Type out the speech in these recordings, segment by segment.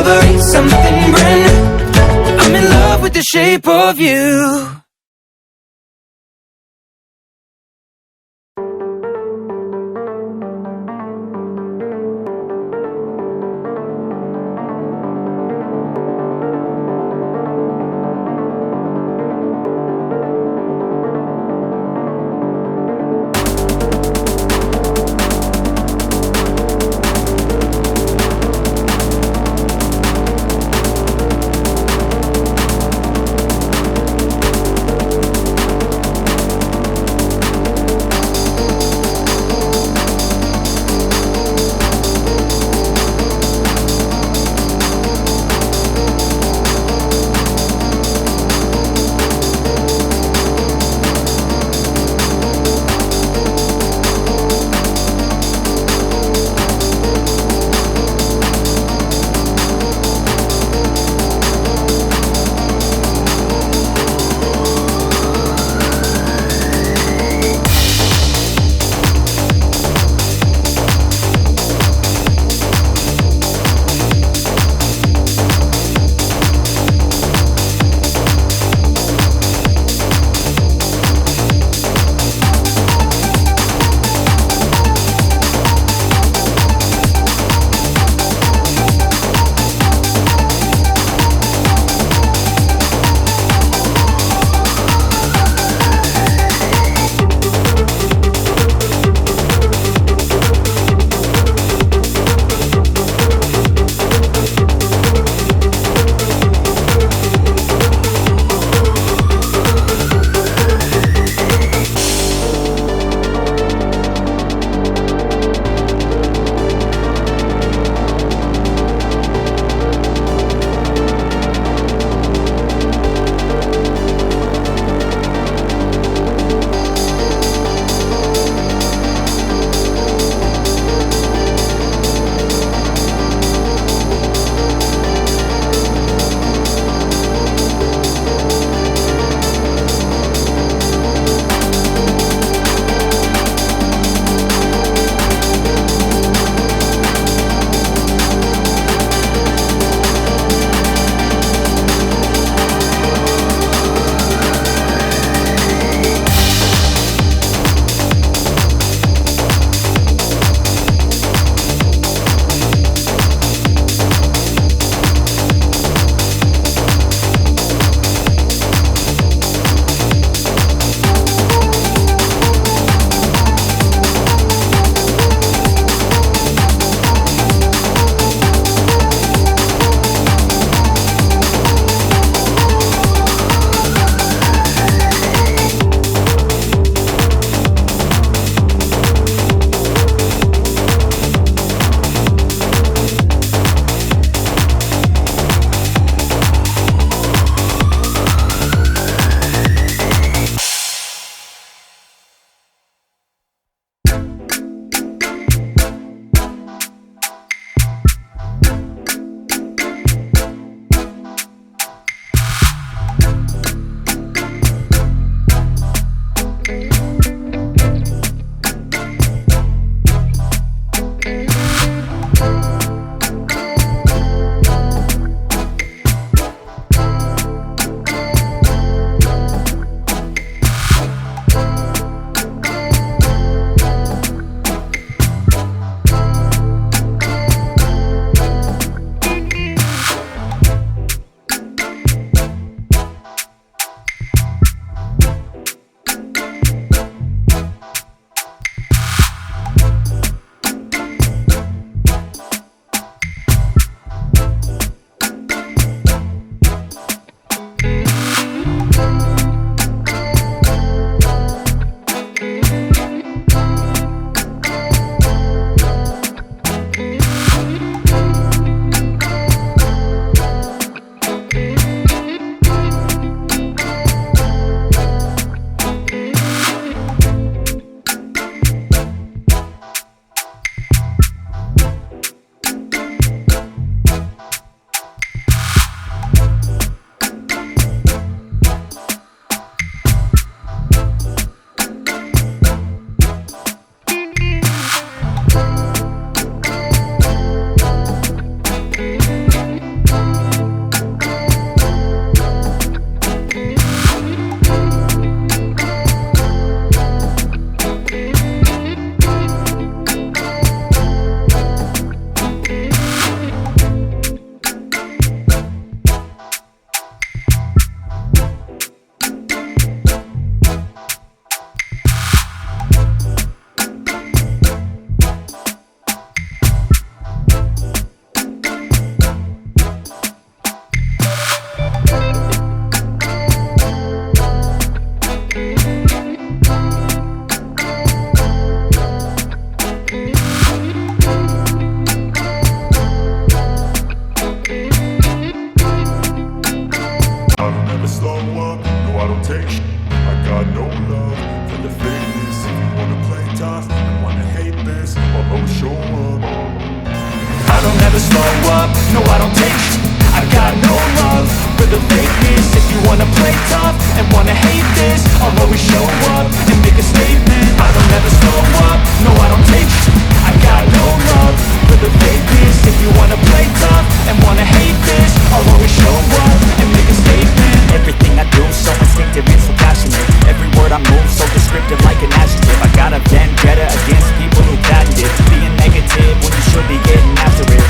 discovering something brand new. I'm in love with the shape of you. slow up, no I don't take sh**. I got no love for the fakeness. If you wanna play tough and wanna hate this, I'll always show up and make a statement. I don't ever slow up, no I don't take sh**. I got no love for the fakeness. If you wanna play tough and wanna hate this, I'll always show up and make a statement. Everything I do so instinctive and so passionate. Every word I move so descriptive like an adjective. I got a vendetta against people who patented being negative when you should be getting after it.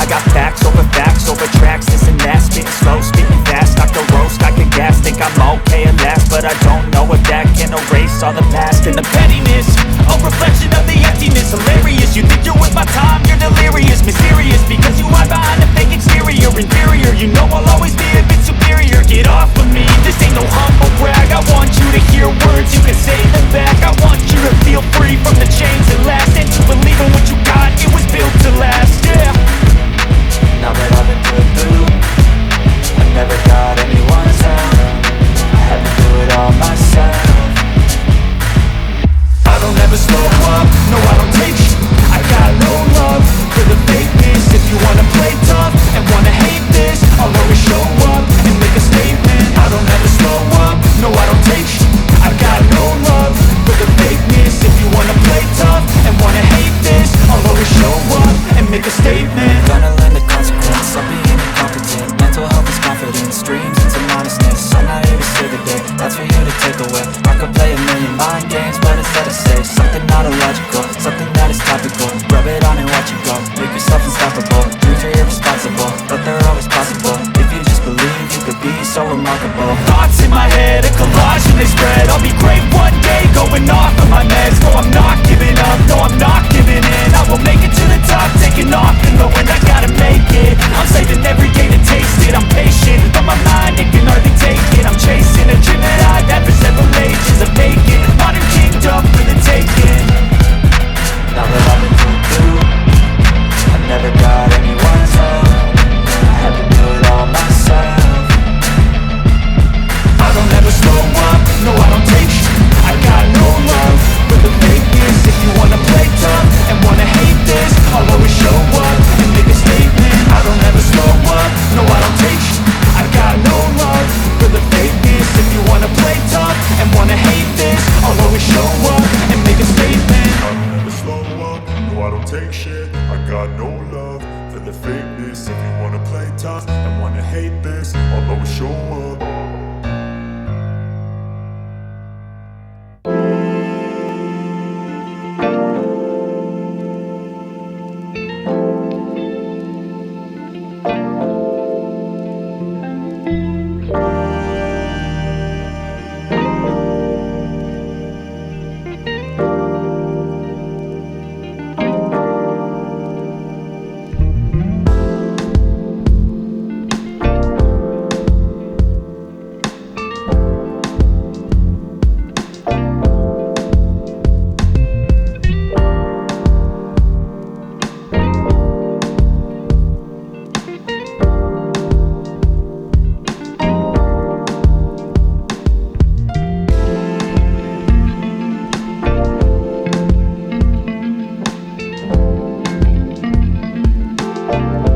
I got facts over tracks, this and that. Spitting slow, spitting fast, knock the roast, I can gas. Think I'm okay at last, but I don't know if that can erase all the past. And the pettiness, a reflection of the emptiness. Hilarious, you think you're worth my time, you're delirious. Mysterious, because you hide behind a fake exterior. Inferior, you know I'll always be a bit superior. Get off of me, this ain't no humble brag. I want you to hear words, you can say them back. I want you to feel free from the chains that last, and to believe in what you got, it was built to last, yeah. Now that I've been put through, I never got anyone's help. I had to do it all myself. I don't ever slow up, no I don't take sh**. I got no love for the fakeness. If you wanna play tough and wanna hate this, I'll always show up and make a statement. I don't ever slow up, no I don't take sh**. I got no love for the fakeness. If you wanna play tough and wanna hate this, I'll always show up and make a statement. Gonna learn the consequence of being incompetent. Mental health is confidence, dreams into modestness. I'm not here to save the day, that's for you to take away. I could play a million mind games, but instead I say something not illogical, something that is topical. Rub it on and watch it go, make yourself unstoppable. Dreams are irresponsible, but they're always possible. If you just believe, you could be so remarkable. Thoughts in my head, a collage and they spread. I'll be great one day, going off of my meds. No, I'm not giving up, no, I'm not giving in. I will make it to the top, taking off in the wind. I gotta make it, I'm saving every day to taste it. I'm patient, but my mind, it can hardly take it. I'm chasing a dream that I've had for several ages. I'm vacant, modern kingdom for the taking. Now that I've been put through, I never got anyone's help. I had to do it all myself. I don't ever slow up, no I don't take sh**. I got no love for the fakeness. If you wanna play tough and wanna hate this, I'll always show up and make a statement. I don't ever slow up, no I don't take sh**. I got no love for the fakeness. If you wanna play tough and wanna hate this, I'll always show up and make a statement. I don't ever slow up, no I don't take shit. I got no love for the fakeness. If you wanna play tough and wanna hate this, I'll always show up. We'll be right back.